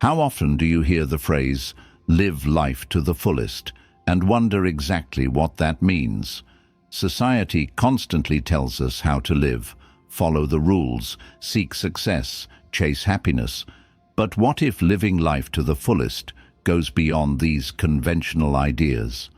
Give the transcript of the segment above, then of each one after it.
How often do you hear the phrase, "live life to the fullest," and wonder exactly what that means? Society constantly tells us how to live, follow the rules, seek success, chase happiness. But what if living life to the fullest goes beyond these conventional ideas?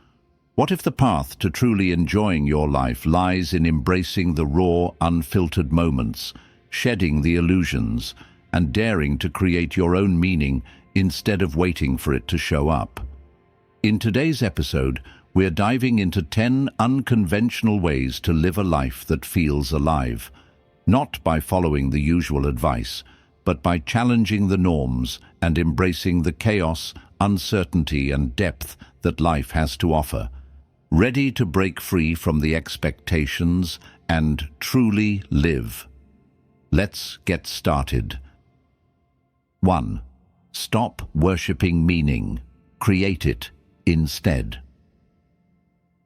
What if the path to truly enjoying your life lies in embracing the raw, unfiltered moments, shedding the illusions, and daring to create your own meaning instead of waiting for it to show up? In today's episode, we're diving into 10 unconventional ways to live a life that feels alive, not by following the usual advice, but by challenging the norms and embracing the chaos, uncertainty, and depth that life has to offer. Ready to break free from the expectations and truly live? Let's get started. 1. Stop worshipping meaning. Create it instead.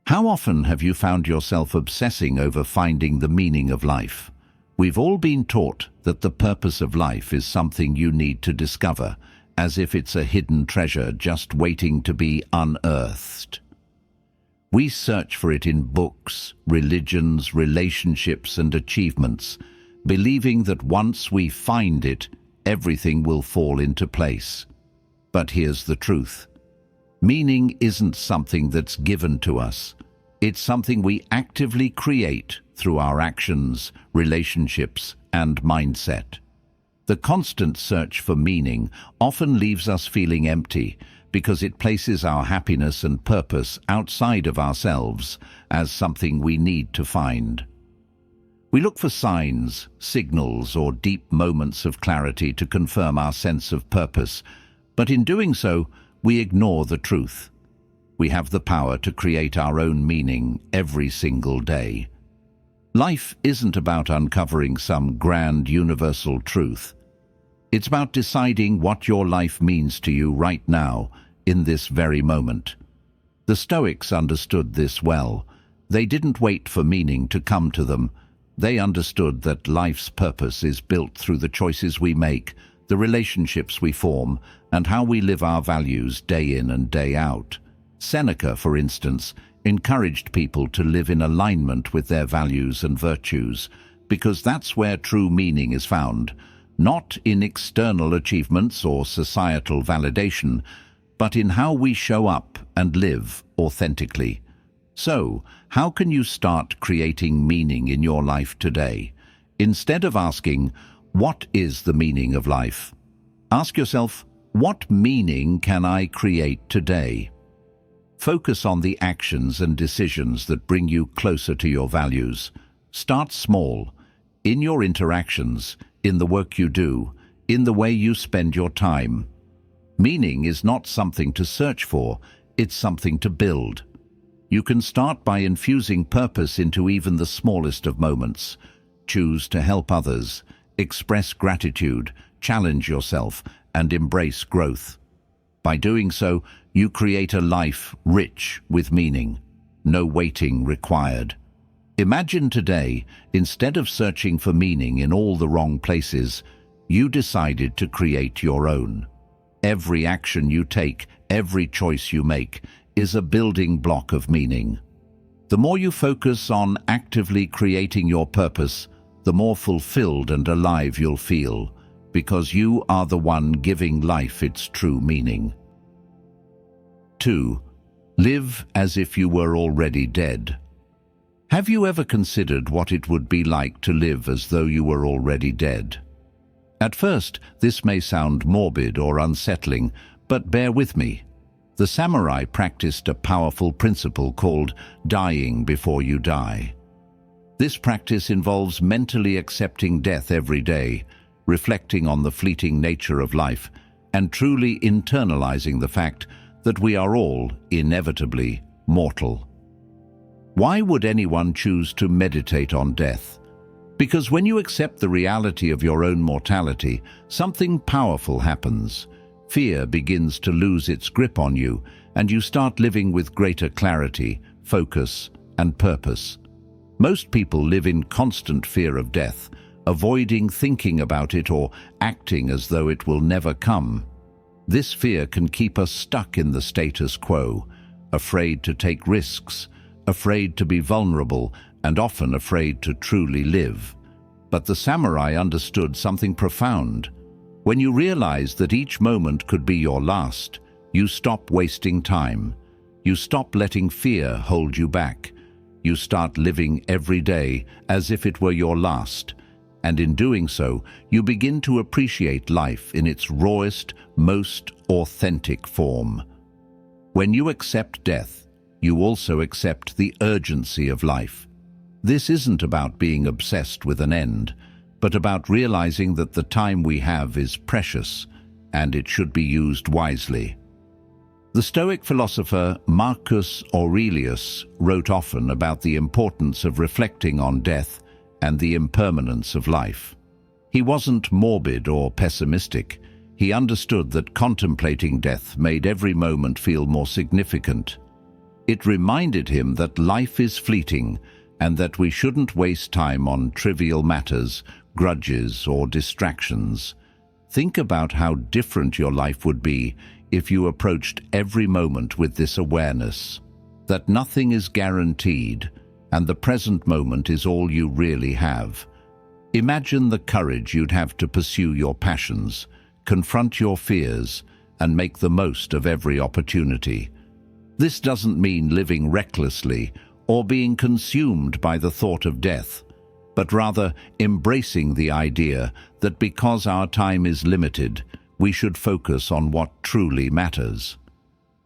How often have you found yourself obsessing over finding the meaning of life? We've all been taught that the purpose of life is something you need to discover, as if it's a hidden treasure just waiting to be unearthed. We search for it in books, religions, relationships, and achievements, believing that once we find it, everything will fall into place. But here's the truth. Meaning isn't something that's given to us. It's something we actively create through our actions, relationships, and mindset. The constant search for meaning often leaves us feeling empty because it places our happiness and purpose outside of ourselves as something we need to find. We look for signs, signals, or deep moments of clarity to confirm our sense of purpose, but in doing so, we ignore the truth. We have the power to create our own meaning every single day. Life isn't about uncovering some grand universal truth. It's about deciding what your life means to you right now, in this very moment. The Stoics understood this well. They didn't wait for meaning to come to them. They understood that life's purpose is built through the choices we make, the relationships we form, and how we live our values day in and day out. Seneca, for instance, encouraged people to live in alignment with their values and virtues, because that's where true meaning is found, not in external achievements or societal validation, but in how we show up and live authentically. So, how can you start creating meaning in your life today? Instead of asking, "What is the meaning of life?" ask yourself, "What meaning can I create today?" Focus on the actions and decisions that bring you closer to your values. Start small, in your interactions, in the work you do, in the way you spend your time. Meaning is not something to search for, it's something to build. You can start by infusing purpose into even the smallest of moments. Choose to help others, express gratitude, challenge yourself, and embrace growth. By doing so, you create a life rich with meaning. No waiting required. Imagine today, instead of searching for meaning in all the wrong places, you decided to create your own. Every action you take, every choice you make, is a building block of meaning. The more you focus on actively creating your purpose, the more fulfilled and alive you'll feel, because you are the one giving life its true meaning. 2. Live as if you were already dead. Have you ever considered what it would be like to live as though you were already dead? At first, this may sound morbid or unsettling, but bear with me. The samurai practiced a powerful principle called dying before you die. This practice involves mentally accepting death every day, reflecting on the fleeting nature of life, and truly internalizing the fact that we are all inevitably mortal. Why would anyone choose to meditate on death? Because when you accept the reality of your own mortality, something powerful happens. Fear begins to lose its grip on you, and you start living with greater clarity, focus, and purpose. Most people live in constant fear of death, avoiding thinking about it or acting as though it will never come. This fear can keep us stuck in the status quo, afraid to take risks, afraid to be vulnerable, and often afraid to truly live. But the samurai understood something profound. When you realize that each moment could be your last, you stop wasting time. You stop letting fear hold you back. You start living every day as if it were your last. And in doing so, you begin to appreciate life in its rawest, most authentic form. When you accept death, you also accept the urgency of life. This isn't about being obsessed with an end, but about realizing that the time we have is precious, and it should be used wisely. The Stoic philosopher Marcus Aurelius wrote often about the importance of reflecting on death and the impermanence of life. He wasn't morbid or pessimistic. He understood that contemplating death made every moment feel more significant. It reminded him that life is fleeting and that we shouldn't waste time on trivial matters, grudges, or distractions. Think about how different your life would be if you approached every moment with this awareness, that nothing is guaranteed and the present moment is all you really have. Imagine the courage you'd have to pursue your passions, confront your fears, and make the most of every opportunity. This doesn't mean living recklessly or being consumed by the thought of death, but rather embracing the idea that because our time is limited, we should focus on what truly matters.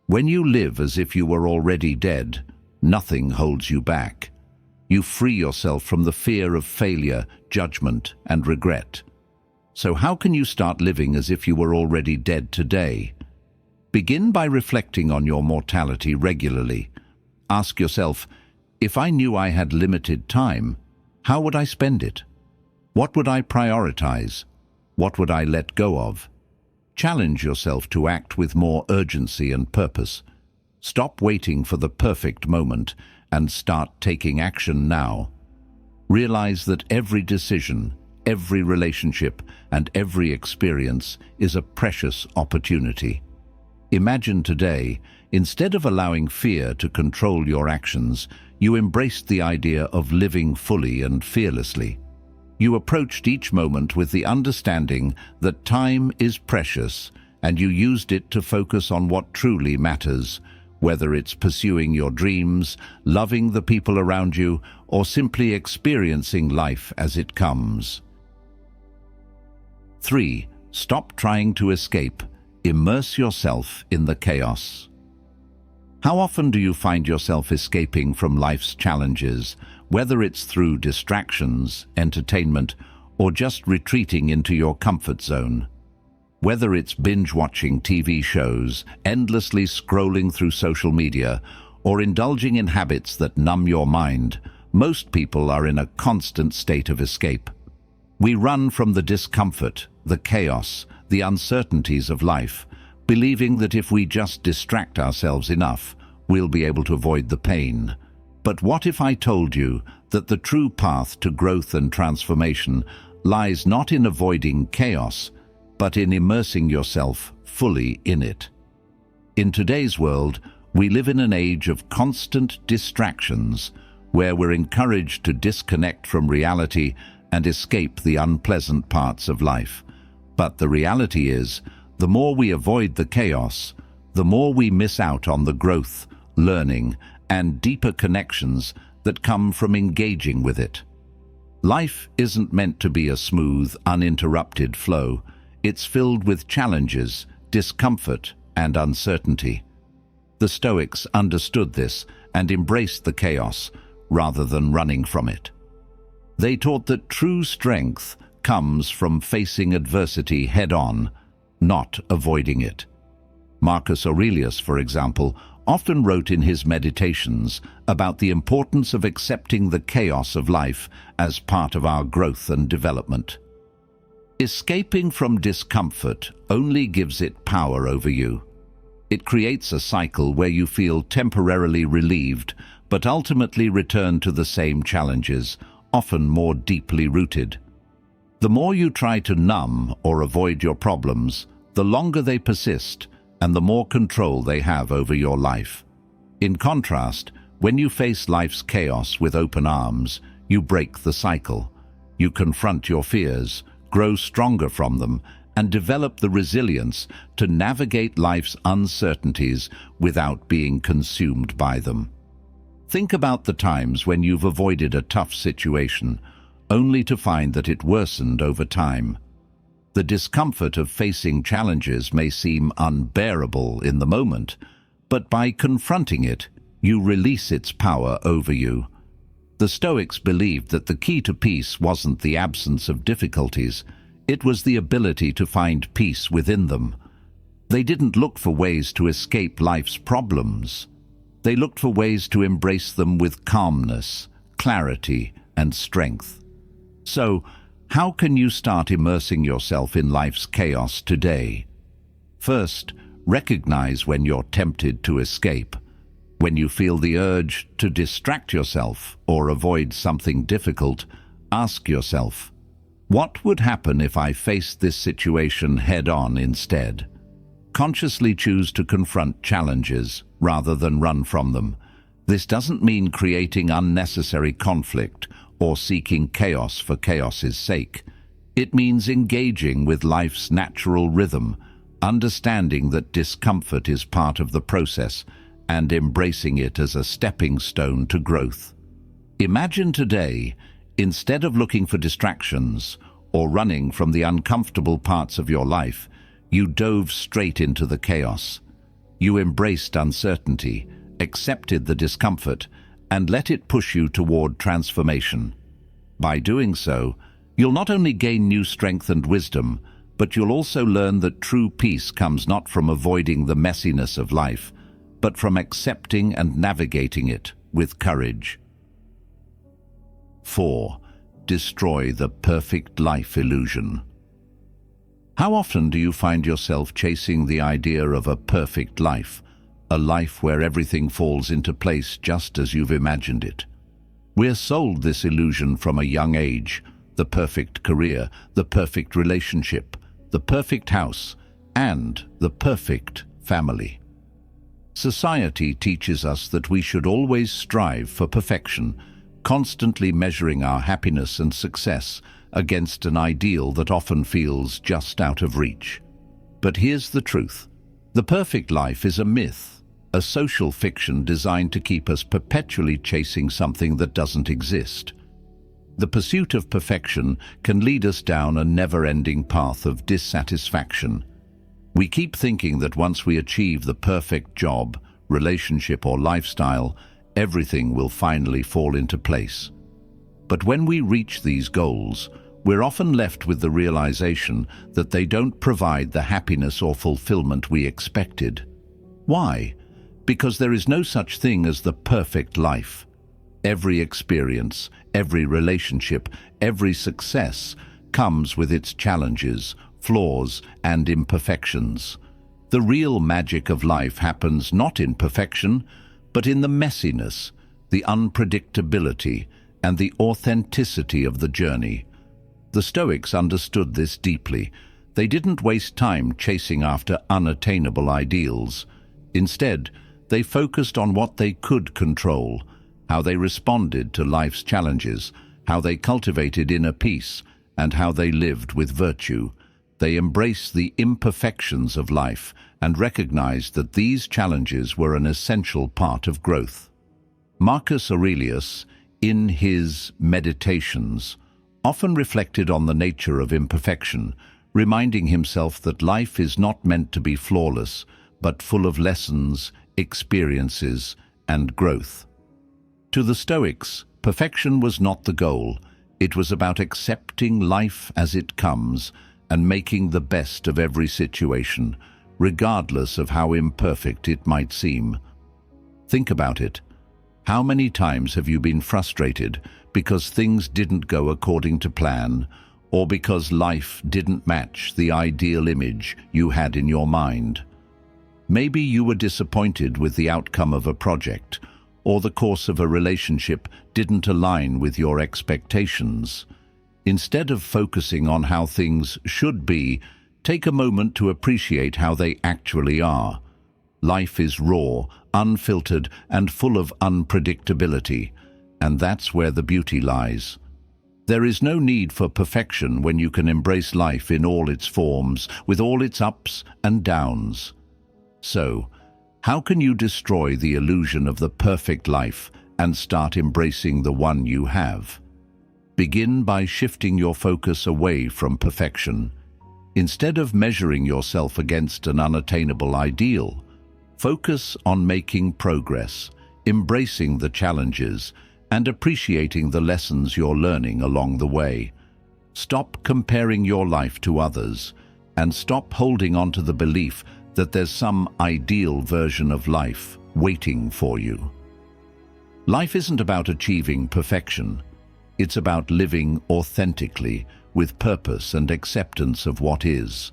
When you live as if you were already dead, nothing holds you back. You free yourself from the fear of failure, judgment, and regret. So how can you start living as if you were already dead today? Begin by reflecting on your mortality regularly. Ask yourself, if I knew I had limited time, how would I spend it? What would I prioritize? What would I let go of? Challenge yourself to act with more urgency and purpose. Stop waiting for the perfect moment and start taking action now. Realize that every decision, every relationship, and every experience is a precious opportunity. Imagine today, instead of allowing fear to control your actions, you embraced the idea of living fully and fearlessly. You approached each moment with the understanding that time is precious, and you used it to focus on what truly matters, whether it's pursuing your dreams, loving the people around you, or simply experiencing life as it comes. 3. Stop trying to escape. Immerse yourself in the chaos. How often do you find yourself escaping from life's challenges, whether it's through distractions, entertainment, or just retreating into your comfort zone? Whether it's binge-watching TV shows, endlessly scrolling through social media, or indulging in habits that numb your mind, most people are in a constant state of escape. We run from the discomfort, the chaos, the uncertainties of life, believing that if we just distract ourselves enough, we'll be able to avoid the pain. But what if I told you that the true path to growth and transformation lies not in avoiding chaos, but in immersing yourself fully in it? In today's world, we live in an age of constant distractions, where we're encouraged to disconnect from reality and escape the unpleasant parts of life. But the reality is, the more we avoid the chaos, the more we miss out on the growth, learning, and deeper connections that come from engaging with it. Life isn't meant to be a smooth, uninterrupted flow. It's filled with challenges, discomfort, and uncertainty. The Stoics understood this and embraced the chaos rather than running from it. They taught that true strength comes from facing adversity head-on, not avoiding it. Marcus Aurelius, for example, often wrote in his meditations about the importance of accepting the chaos of life as part of our growth and development. Escaping from discomfort only gives it power over you. It creates a cycle where you feel temporarily relieved, but ultimately return to the same challenges, often more deeply rooted. The more you try to numb or avoid your problems, the longer they persist and the more control they have over your life. In contrast, when you face life's chaos with open arms, you break the cycle. You confront your fears, grow stronger from them, and develop the resilience to navigate life's uncertainties without being consumed by them. Think about the times when you've avoided a tough situation, only to find that it worsened over time. The discomfort of facing challenges may seem unbearable in the moment, but by confronting it, you release its power over you. The Stoics believed that the key to peace wasn't the absence of difficulties, it was the ability to find peace within them. They didn't look for ways to escape life's problems. They looked for ways to embrace them with calmness, clarity, and strength. So, how can you start immersing yourself in life's chaos today? First, recognize when you're tempted to escape. When you feel the urge to distract yourself or avoid something difficult, ask yourself, what would happen if I faced this situation head-on instead? Consciously choose to confront challenges rather than run from them. This doesn't mean creating unnecessary conflict or seeking chaos for chaos's sake. It means engaging with life's natural rhythm, understanding that discomfort is part of the process, and embracing it as a stepping stone to growth. Imagine today, instead of looking for distractions or running from the uncomfortable parts of your life, you dove straight into the chaos. You embraced uncertainty, accepted the discomfort, and let it push you toward transformation. By doing so, you'll not only gain new strength and wisdom, but you'll also learn that true peace comes not from avoiding the messiness of life, but from accepting and navigating it with courage. 4. Destroy the perfect life illusion. How often do you find yourself chasing the idea of a perfect life, a life where everything falls into place just as you've imagined it? We're sold this illusion from a young age: the perfect career, the perfect relationship, the perfect house, and the perfect family. Society teaches us that we should always strive for perfection, constantly measuring our happiness and success against an ideal that often feels just out of reach. But here's the truth. The perfect life is a myth, a social fiction designed to keep us perpetually chasing something that doesn't exist. The pursuit of perfection can lead us down a never-ending path of dissatisfaction. We keep thinking that once we achieve the perfect job, relationship, or lifestyle, everything will finally fall into place. But when we reach these goals, we're often left with the realization that they don't provide the happiness or fulfillment we expected. Why? Because there is no such thing as the perfect life. Every experience, every relationship, every success comes with its challenges, flaws, and imperfections. The real magic of life happens not in perfection, but in the messiness, the unpredictability, and the authenticity of the journey. The Stoics understood this deeply. They didn't waste time chasing after unattainable ideals. Instead, they focused on what they could control, how they responded to life's challenges, how they cultivated inner peace, and how they lived with virtue. They embraced the imperfections of life and recognized that these challenges were an essential part of growth. Marcus Aurelius, in his Meditations, often reflected on the nature of imperfection, reminding himself that life is not meant to be flawless, but full of lessons, experiences, and growth. To the Stoics, perfection was not the goal. It was about accepting life as it comes and making the best of every situation, regardless of how imperfect it might seem. Think about it. How many times have you been frustrated because things didn't go according to plan, or because life didn't match the ideal image you had in your mind? Maybe you were disappointed with the outcome of a project, or the course of a relationship didn't align with your expectations. Instead of focusing on how things should be, Take a moment to appreciate how they actually are. Life is raw, unfiltered, and full of unpredictability, and that's where the beauty lies. There is no need for perfection when you can embrace life in all its forms, with all its ups and downs. So, how can you destroy the illusion of the perfect life and start embracing the one you have? Begin by shifting your focus away from perfection. Instead of measuring yourself against an unattainable ideal, focus on making progress, embracing the challenges, and appreciating the lessons you're learning along the way. Stop comparing your life to others, and stop holding on to the belief that there's some ideal version of life waiting for you. Life isn't about achieving perfection. It's about living authentically, with purpose and acceptance of what is.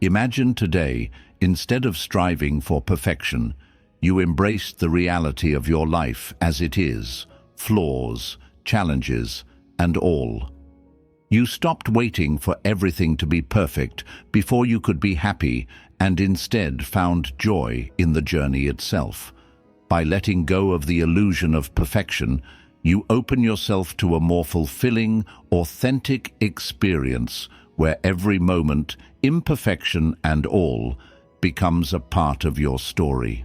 Imagine today, instead of striving for perfection, you embraced the reality of your life as it is, flaws, challenges, and all. You stopped waiting for everything to be perfect before you could be happy, and instead found joy in the journey itself. By letting go of the illusion of perfection, you open yourself to a more fulfilling, authentic experience where every moment, imperfection and all, becomes a part of your story.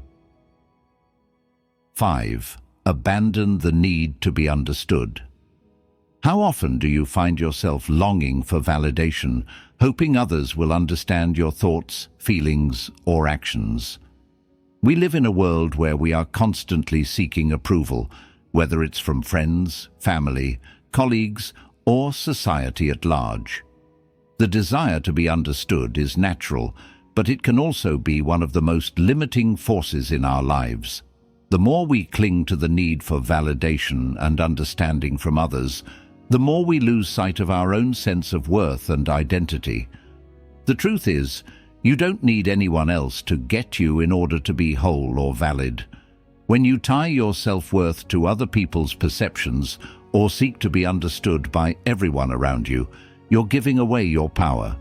5. Abandon the need to be understood. How often do you find yourself longing for validation, hoping others will understand your thoughts, feelings, or actions? We live in a world where we are constantly seeking approval, whether it's from friends, family, colleagues, or society at large. The desire to be understood is natural, but it can also be one of the most limiting forces in our lives. The more we cling to the need for validation and understanding from others, the more we lose sight of our own sense of worth and identity. The truth is, you don't need anyone else to get you in order to be whole or valid. When you tie your self-worth to other people's perceptions or seek to be understood by everyone around you, you're giving away your power.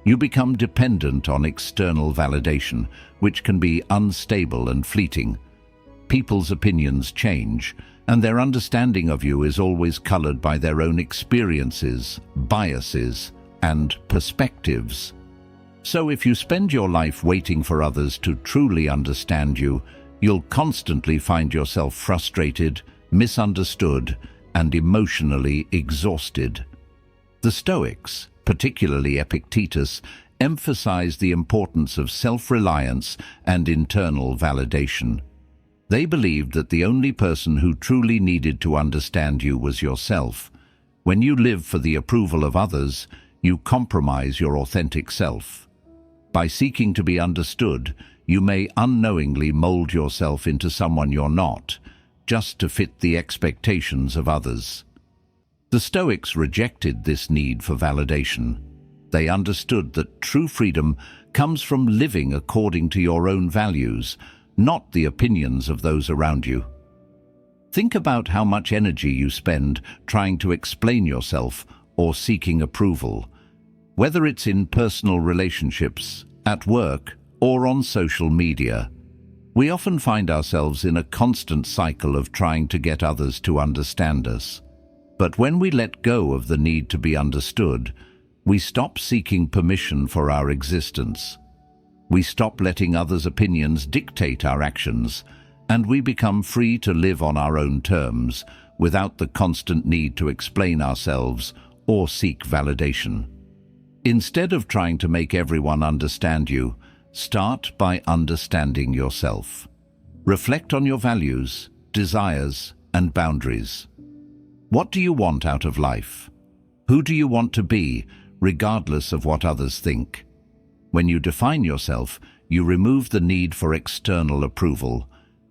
You become dependent on external validation, which can be unstable and fleeting. People's opinions change, and their understanding of you is always colored by their own experiences, biases, and perspectives. So if you spend your life waiting for others to truly understand you, you'll constantly find yourself frustrated, misunderstood, and emotionally exhausted. The Stoics, particularly Epictetus, emphasized the importance of self-reliance and internal validation. They believed that the only person who truly needed to understand you was yourself. When you live for the approval of others, you compromise your authentic self. By seeking to be understood, you may unknowingly mold yourself into someone you're not, just to fit the expectations of others. The Stoics rejected this need for validation. They understood that true freedom comes from living according to your own values, not the opinions of those around you. Think about how much energy you spend trying to explain yourself or seeking approval, whether it's in personal relationships, at work, or on social media. We often find ourselves in a constant cycle of trying to get others to understand us. But when we let go of the need to be understood, we stop seeking permission for our existence. We stop letting others' opinions dictate our actions, and we become free to live on our own terms, without the constant need to explain ourselves or seek validation. Instead of trying to make everyone understand you, start by understanding yourself. Reflect on your values, desires, and boundaries. What do you want out of life? Who do you want to be, regardless of what others think? When you define yourself, you remove the need for external approval.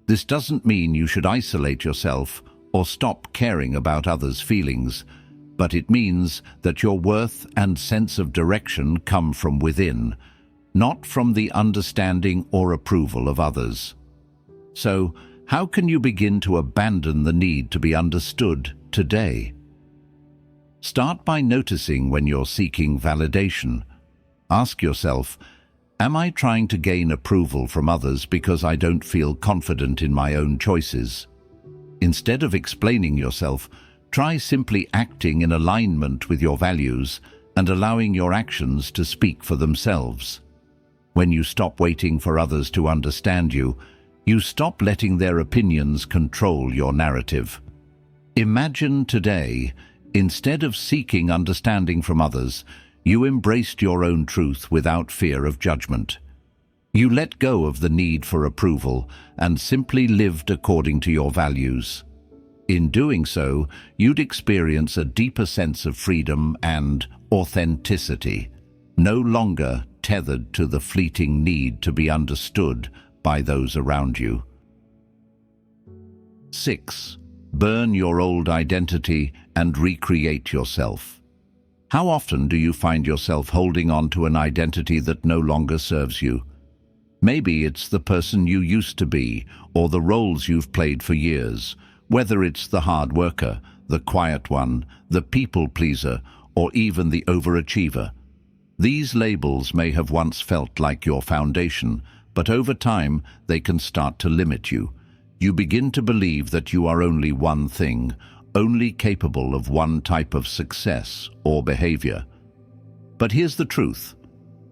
This doesn't mean you should isolate yourself or stop caring about others' feelings, but it means that your worth and sense of direction come from within, not from the understanding or approval of others. So, how can you begin to abandon the need to be understood today? Start by noticing when you're seeking validation. Ask yourself, am I trying to gain approval from others because I don't feel confident in my own choices? Instead of explaining yourself, try simply acting in alignment with your values and allowing your actions to speak for themselves. When you stop waiting for others to understand you, you stop letting their opinions control your narrative. Imagine today, instead of seeking understanding from others, you embraced your own truth without fear of judgment. You let go of the need for approval and simply lived according to your values. In doing so, you'd experience a deeper sense of freedom and authenticity, no longer tethered to the fleeting need to be understood by those around you. 6. Burn your old identity and recreate yourself. How often do you find yourself holding on to an identity that no longer serves you? Maybe it's the person you used to be, or the roles you've played for years, whether it's the hard worker, the quiet one, the people pleaser, or even the overachiever. These labels may have once felt like your foundation, but over time they can start to limit you. You begin to believe that you are only one thing, only capable of one type of success or behavior. But here's the truth.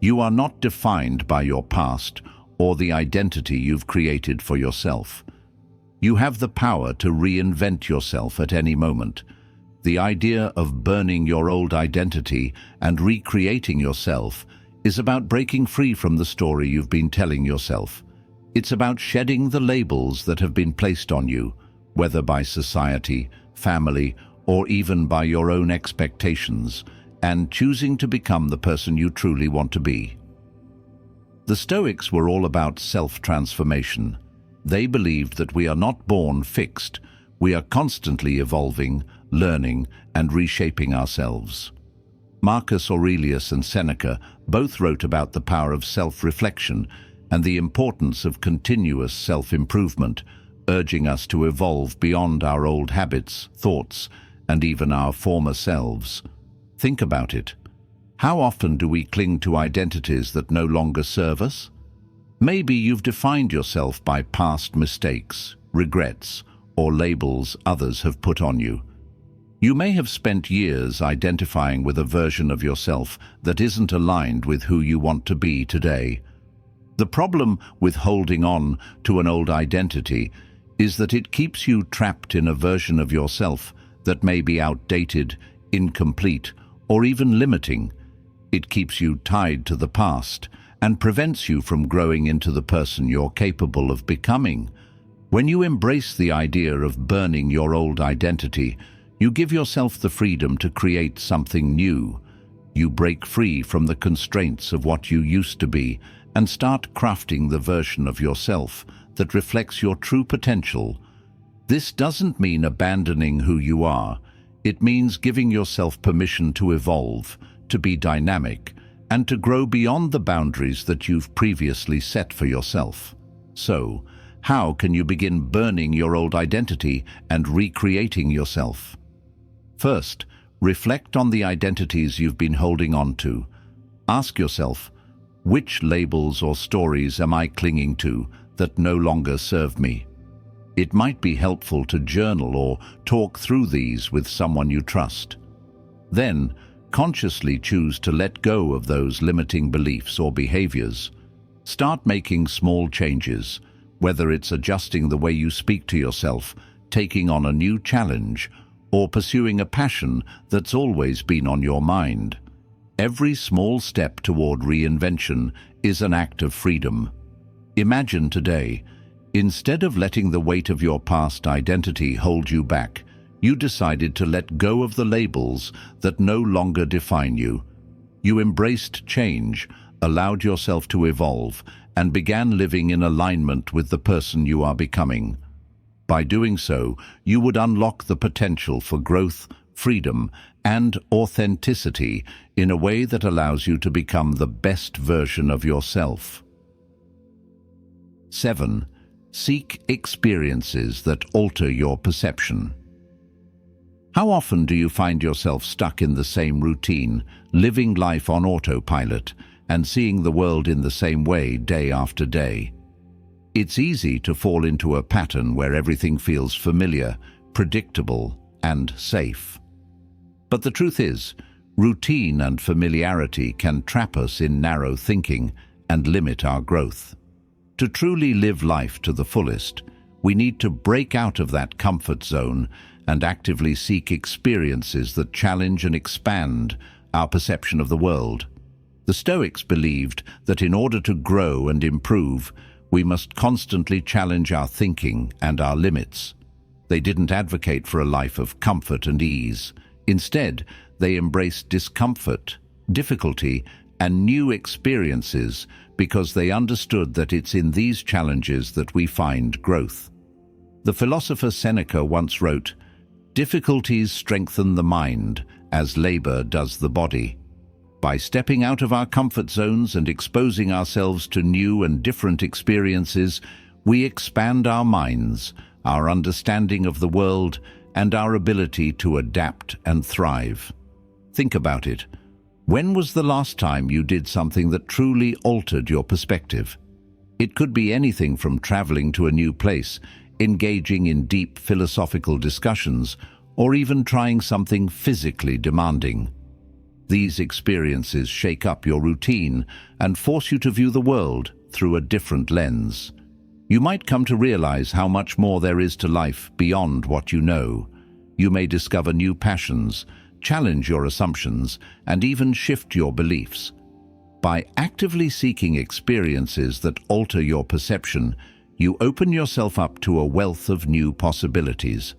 You are not defined by your past or the identity you've created for yourself. You have the power to reinvent yourself at any moment. The idea of burning your old identity and recreating yourself is about breaking free from the story you've been telling yourself. It's about shedding the labels that have been placed on you, whether by society, family, or even by your own expectations, and choosing to become the person you truly want to be. The Stoics were all about self-transformation. They believed that we are not born fixed, we are constantly evolving, learning, and reshaping ourselves. Marcus Aurelius and Seneca both wrote about the power of self-reflection and the importance of continuous self-improvement, urging us to evolve beyond our old habits, thoughts, and even our former selves. Think about it. How often do we cling to identities that no longer serve us? Maybe you've defined yourself by past mistakes, regrets, or labels others have put on you. You may have spent years identifying with a version of yourself that isn't aligned with who you want to be today. The problem with holding on to an old identity is that it keeps you trapped in a version of yourself that may be outdated, incomplete, or even limiting. It keeps you tied to the past and prevents you from growing into the person you're capable of becoming. When you embrace the idea of burning your old identity, you give yourself the freedom to create something new. You break free from the constraints of what you used to be and start crafting the version of yourself that reflects your true potential. This doesn't mean abandoning who you are. It means giving yourself permission to evolve, to be dynamic, and to grow beyond the boundaries that you've previously set for yourself. So, how can you begin burning your old identity and recreating yourself? First, reflect on the identities you've been holding on to. Ask yourself, which labels or stories am I clinging to that no longer serve me? It might be helpful to journal or talk through these with someone you trust. Then, consciously choose to let go of those limiting beliefs or behaviors. Start making small changes, whether it's adjusting the way you speak to yourself, taking on a new challenge, or pursuing a passion that's always been on your mind. Every small step toward reinvention is an act of freedom. Imagine today, instead of letting the weight of your past identity hold you back, you decided to let go of the labels that no longer define you. You embraced change, allowed yourself to evolve, and began living in alignment with the person you are becoming. By doing so, you would unlock the potential for growth, freedom, and authenticity in a way that allows you to become the best version of yourself. 7. Seek experiences that alter your perception. How often do you find yourself stuck in the same routine, living life on autopilot, and seeing the world in the same way day after day. It's easy to fall into a pattern where everything feels familiar, predictable, and safe. But the truth is, routine and familiarity can trap us in narrow thinking and limit our growth. To truly live life to the fullest, we need to break out of that comfort zone and actively seek experiences that challenge and expand our perception of the world. The Stoics believed that in order to grow and improve, we must constantly challenge our thinking and our limits. They didn't advocate for a life of comfort and ease. Instead, they embraced discomfort, difficulty, and new experiences because they understood that it's in these challenges that we find growth. The philosopher Seneca once wrote, "Difficulties strengthen the mind, as labor does the body." By stepping out of our comfort zones and exposing ourselves to new and different experiences, we expand our minds, our understanding of the world, and our ability to adapt and thrive. Think about it. When was the last time you did something that truly altered your perspective? It could be anything from traveling to a new place, engaging in deep philosophical discussions, or even trying something physically demanding. These experiences shake up your routine and force you to view the world through a different lens. You might come to realize how much more there is to life beyond what you know. You may discover new passions, challenge your assumptions, and even shift your beliefs. By actively seeking experiences that alter your perception, you open yourself up to a wealth of new possibilities.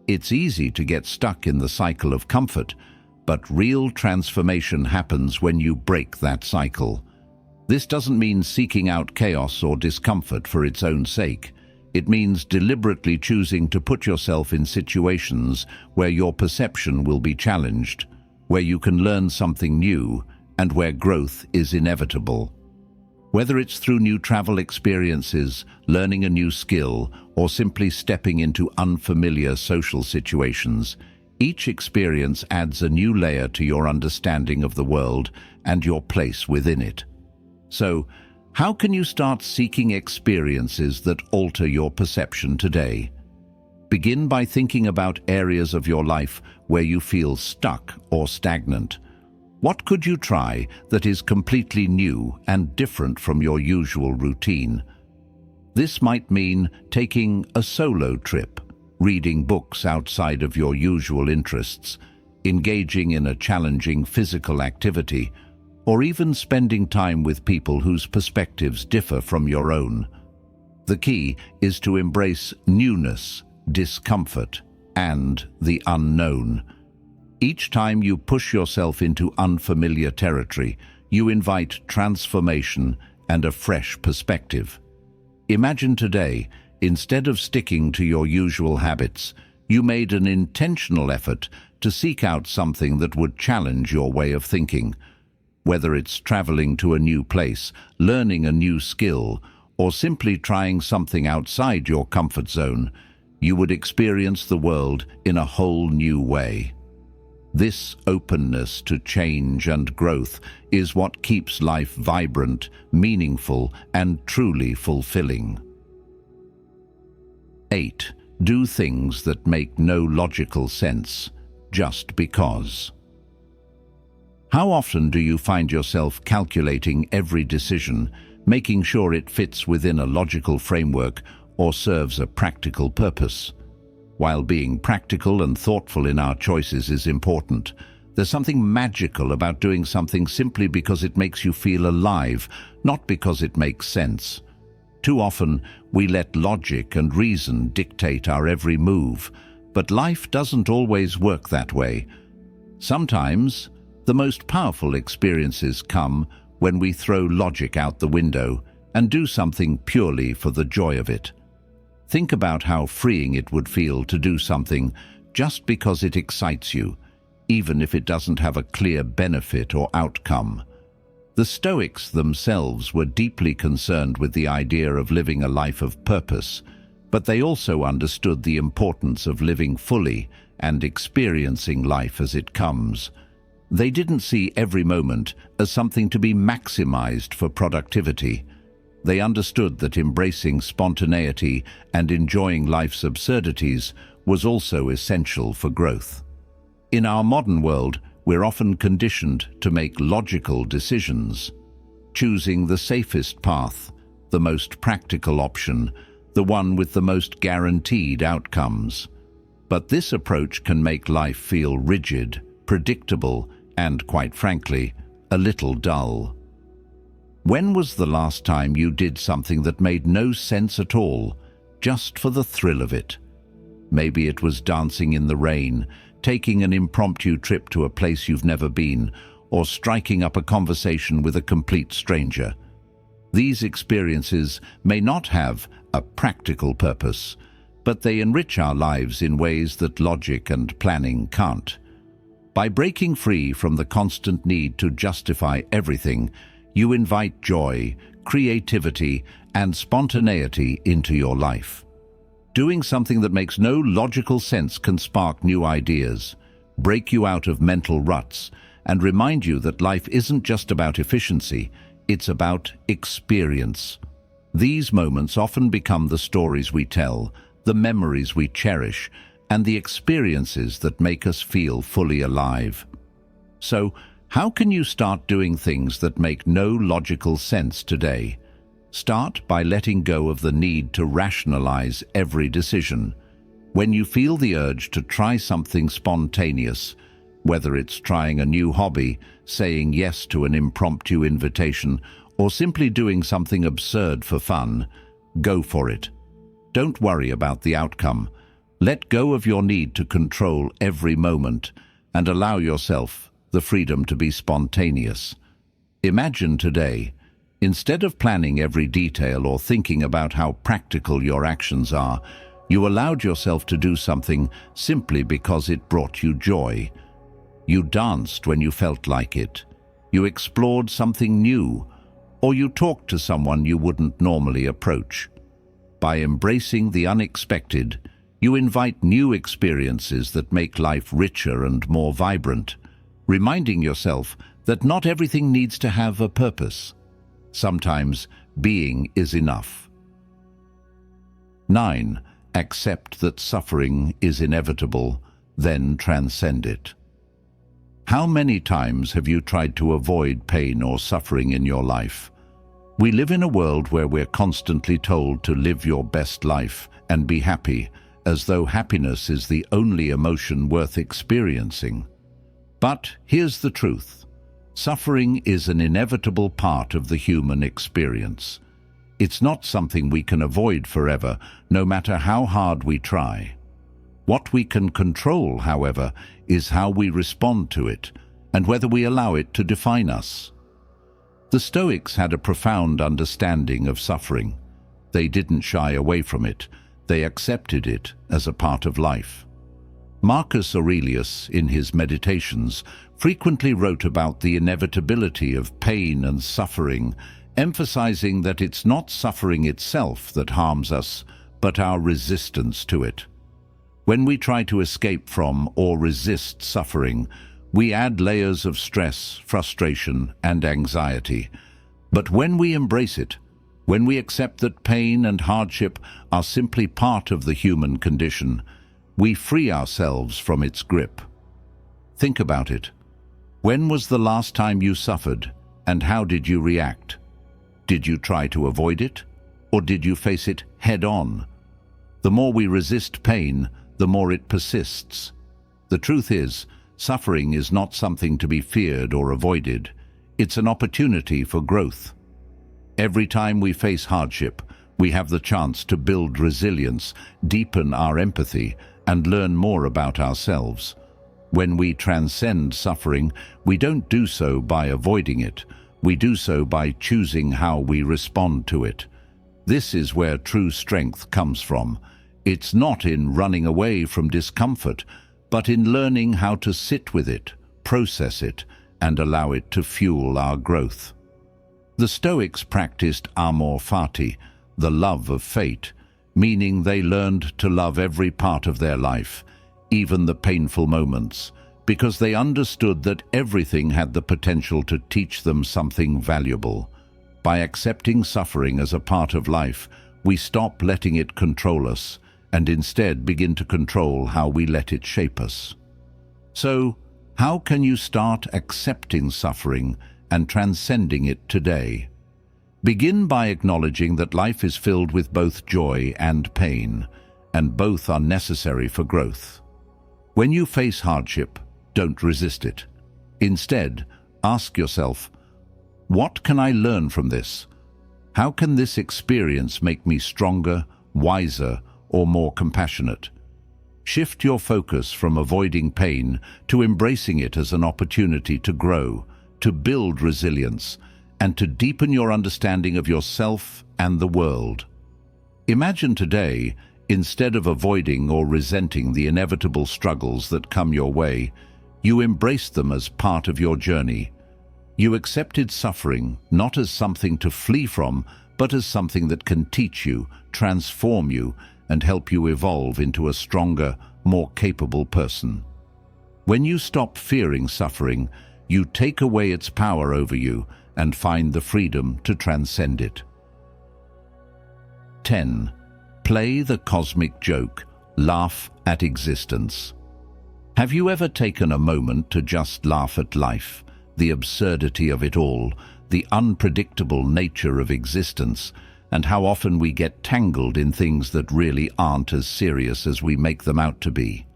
It's easy to get stuck in the cycle of comfort, but real transformation happens when you break that cycle. This doesn't mean seeking out chaos or discomfort for its own sake. It means deliberately choosing to put yourself in situations where your perception will be challenged, where you can learn something new, and where growth is inevitable. Whether it's through new travel experiences, learning a new skill, or simply stepping into unfamiliar social situations, each experience adds a new layer to your understanding of the world and your place within it. So, how can you start seeking experiences that alter your perception today? Begin by thinking about areas of your life where you feel stuck or stagnant. What could you try that is completely new and different from your usual routine? This might mean taking a solo trip, reading books outside of your usual interests, engaging in a challenging physical activity, or even spending time with people whose perspectives differ from your own. The key is to embrace newness, discomfort, and the unknown. Each time you push yourself into unfamiliar territory, you invite transformation and a fresh perspective. Imagine today, instead of sticking to your usual habits, you made an intentional effort to seek out something that would challenge your way of thinking. Whether it's traveling to a new place, learning a new skill, or simply trying something outside your comfort zone, you would experience the world in a whole new way. This openness to change and growth is what keeps life vibrant, meaningful, and truly fulfilling. 8. Do things that make no logical sense, just because. How often do you find yourself calculating every decision, making sure it fits within a logical framework or serves a practical purpose? While being practical and thoughtful in our choices is important, there's something magical about doing something simply because it makes you feel alive, not because it makes sense. Too often, we let logic and reason dictate our every move, but life doesn't always work that way. Sometimes, the most powerful experiences come when we throw logic out the window and do something purely for the joy of it. Think about how freeing it would feel to do something just because it excites you, even if it doesn't have a clear benefit or outcome. The Stoics themselves were deeply concerned with the idea of living a life of purpose, but they also understood the importance of living fully and experiencing life as it comes. They didn't see every moment as something to be maximized for productivity. They understood that embracing spontaneity and enjoying life's absurdities was also essential for growth. In our modern world, we're often conditioned to make logical decisions, choosing the safest path, the most practical option, the one with the most guaranteed outcomes. But this approach can make life feel rigid, predictable, and, quite frankly, a little dull. When was the last time you did something that made no sense at all, just for the thrill of it? Maybe it was dancing in the rain, taking an impromptu trip to a place you've never been, or striking up a conversation with a complete stranger. These experiences may not have a practical purpose, but they enrich our lives in ways that logic and planning can't. By breaking free from the constant need to justify everything, you invite joy, creativity, and spontaneity into your life. Doing something that makes no logical sense can spark new ideas, break you out of mental ruts, and remind you that life isn't just about efficiency, it's about experience. These moments often become the stories we tell, the memories we cherish, and the experiences that make us feel fully alive. So, how can you start doing things that make no logical sense today? Start by letting go of the need to rationalize every decision. When you feel the urge to try something spontaneous, whether it's trying a new hobby, saying yes to an impromptu invitation, or simply doing something absurd for fun, go for it. Don't worry about the outcome. Let go of your need to control every moment and allow yourself the freedom to be spontaneous. Imagine today, instead of planning every detail or thinking about how practical your actions are, you allowed yourself to do something simply because it brought you joy. You danced when you felt like it. You explored something new, or you talked to someone you wouldn't normally approach. By embracing the unexpected, you invite new experiences that make life richer and more vibrant, reminding yourself that not everything needs to have a purpose. Sometimes being is enough. 9. Accept that suffering is inevitable, then transcend it. How many times have you tried to avoid pain or suffering in your life? We live in a world where we're constantly told to live your best life and be happy, as though happiness is the only emotion worth experiencing. But here's the truth. Suffering is an inevitable part of the human experience. It's not something we can avoid forever, no matter how hard we try. What we can control, however, is how we respond to it, and whether we allow it to define us. The Stoics had a profound understanding of suffering. They didn't shy away from it. They accepted it as a part of life. Marcus Aurelius, in his Meditations, frequently wrote about the inevitability of pain and suffering, emphasizing that it's not suffering itself that harms us, but our resistance to it. When we try to escape from or resist suffering, we add layers of stress, frustration, and anxiety. But when we embrace it, when we accept that pain and hardship are simply part of the human condition, we free ourselves from its grip. Think about it. When was the last time you suffered, and how did you react? Did you try to avoid it, or did you face it head-on? The more we resist pain, the more it persists. The truth is, suffering is not something to be feared or avoided. It's an opportunity for growth. Every time we face hardship, we have the chance to build resilience, deepen our empathy, and learn more about ourselves. When we transcend suffering, we don't do so by avoiding it. We do so by choosing how we respond to it. This is where true strength comes from. It's not in running away from discomfort, but in learning how to sit with it, process it, and allow it to fuel our growth. The Stoics practiced amor fati, the love of fate, meaning they learned to love every part of their life, even the painful moments, because they understood that everything had the potential to teach them something valuable. By accepting suffering as a part of life, we stop letting it control us and instead begin to control how we let it shape us. So, how can you start accepting suffering and transcending it today? Begin by acknowledging that life is filled with both joy and pain, and both are necessary for growth. When you face hardship, don't resist it. Instead, ask yourself, what can I learn from this? How can this experience make me stronger, wiser, or more compassionate? Shift your focus from avoiding pain to embracing it as an opportunity to grow, to build resilience, and to deepen your understanding of yourself and the world. Imagine today, instead of avoiding or resenting the inevitable struggles that come your way, you embraced them as part of your journey. You accepted suffering not as something to flee from, but as something that can teach you, transform you, and help you evolve into a stronger, more capable person. When you stop fearing suffering, you take away its power over you and find the freedom to transcend it. 10. Play the cosmic joke. Laugh at existence. Have you ever taken a moment to just laugh at life, the absurdity of it all, the unpredictable nature of existence, and how often we get tangled in things that really aren't as serious as we make them out to be?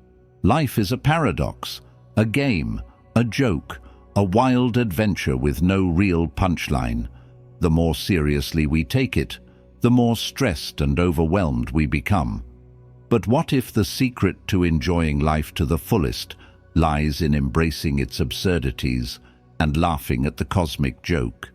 Life is a paradox, a game, a joke, a wild adventure with no real punchline. The more seriously we take it, the more stressed and overwhelmed we become. But what if the secret to enjoying life to the fullest lies in embracing its absurdities and laughing at the cosmic joke?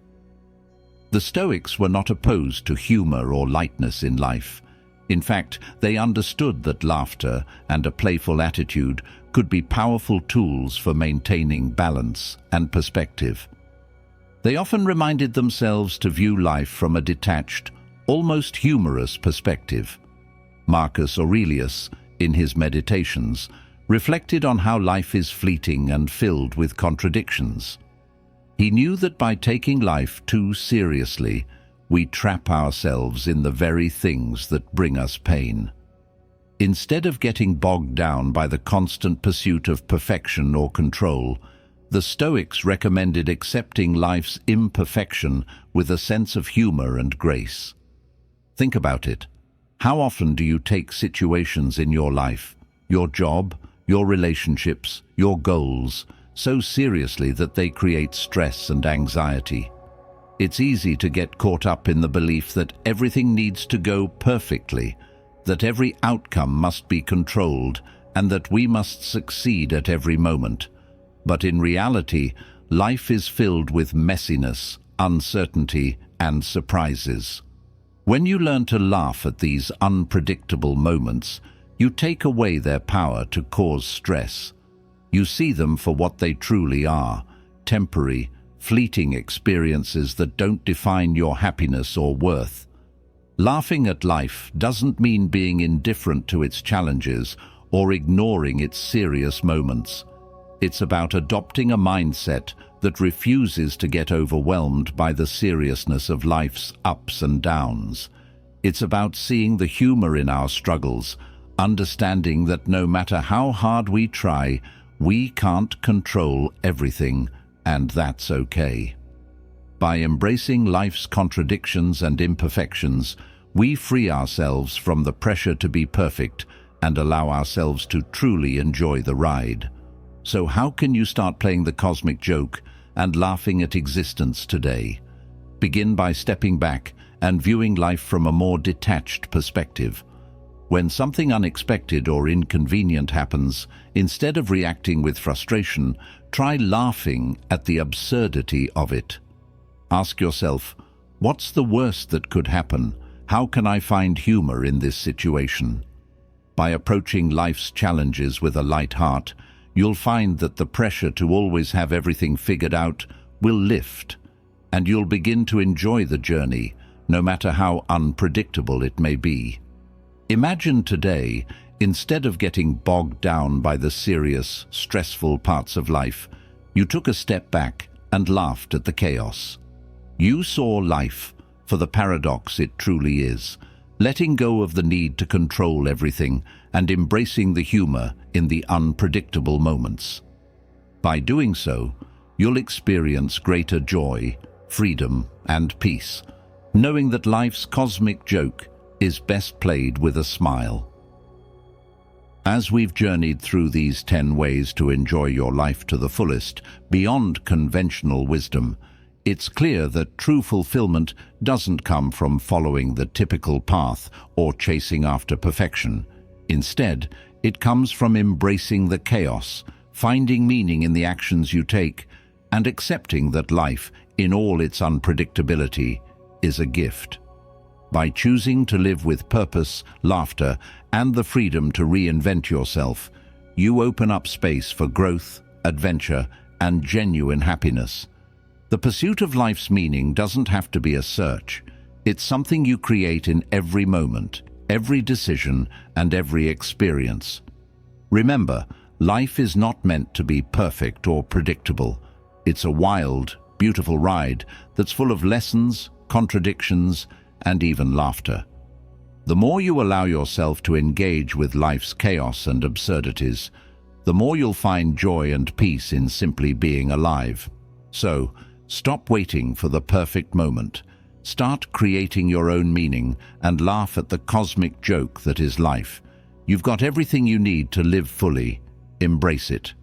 The Stoics were not opposed to humor or lightness in life. In fact, they understood that laughter and a playful attitude could be powerful tools for maintaining balance and perspective. They often reminded themselves to view life from a detached, almost humorous perspective. Marcus Aurelius, in his Meditations, reflected on how life is fleeting and filled with contradictions. He knew that by taking life too seriously, we trap ourselves in the very things that bring us pain. Instead of getting bogged down by the constant pursuit of perfection or control, the Stoics recommended accepting life's imperfection with a sense of humor and grace. Think about it. How often do you take situations in your life, your job, your relationships, your goals, so seriously that they create stress and anxiety? It's easy to get caught up in the belief that everything needs to go perfectly, that every outcome must be controlled, and that we must succeed at every moment. But in reality, life is filled with messiness, uncertainty, and surprises. When you learn to laugh at these unpredictable moments, you take away their power to cause stress. You see them for what they truly are, temporary, fleeting experiences that don't define your happiness or worth. Laughing at life doesn't mean being indifferent to its challenges or ignoring its serious moments. It's about adopting a mindset that refuses to get overwhelmed by the seriousness of life's ups and downs. It's about seeing the humor in our struggles, understanding that no matter how hard we try, we can't control everything, and that's okay. By embracing life's contradictions and imperfections, we free ourselves from the pressure to be perfect and allow ourselves to truly enjoy the ride. So how can you start playing the cosmic joke and laughing at existence today? Begin by stepping back and viewing life from a more detached perspective. When something unexpected or inconvenient happens, instead of reacting with frustration, try laughing at the absurdity of it. Ask yourself, what's the worst that could happen? How can I find humor in this situation? By approaching life's challenges with a light heart, you'll find that the pressure to always have everything figured out will lift, and you'll begin to enjoy the journey, no matter how unpredictable it may be. Imagine today, Instead of getting bogged down by the serious, stressful parts of life, you took a step back and laughed at the chaos. You saw life for the paradox it truly is, letting go of the need to control everything and embracing the humor in the unpredictable moments. By doing so, you'll experience greater joy, freedom, and peace, knowing that life's cosmic joke is best played with a smile. As we've journeyed through these 10 ways to enjoy your life to the fullest, beyond conventional wisdom, it's clear that true fulfillment doesn't come from following the typical path or chasing after perfection. Instead, it comes from embracing the chaos, finding meaning in the actions you take, and accepting that life, in all its unpredictability, is a gift. By choosing to live with purpose, laughter, and the freedom to reinvent yourself, you open up space for growth, adventure, and genuine happiness. The pursuit of life's meaning doesn't have to be a search. It's something you create in every moment, every decision, and every experience. Remember, life is not meant to be perfect or predictable. It's a wild, beautiful ride that's full of lessons, contradictions, and even laughter. The more you allow yourself to engage with life's chaos and absurdities, the more you'll find joy and peace in simply being alive. So, stop waiting for the perfect moment. Start creating your own meaning and laugh at the cosmic joke that is life. You've got everything you need to live fully. Embrace it.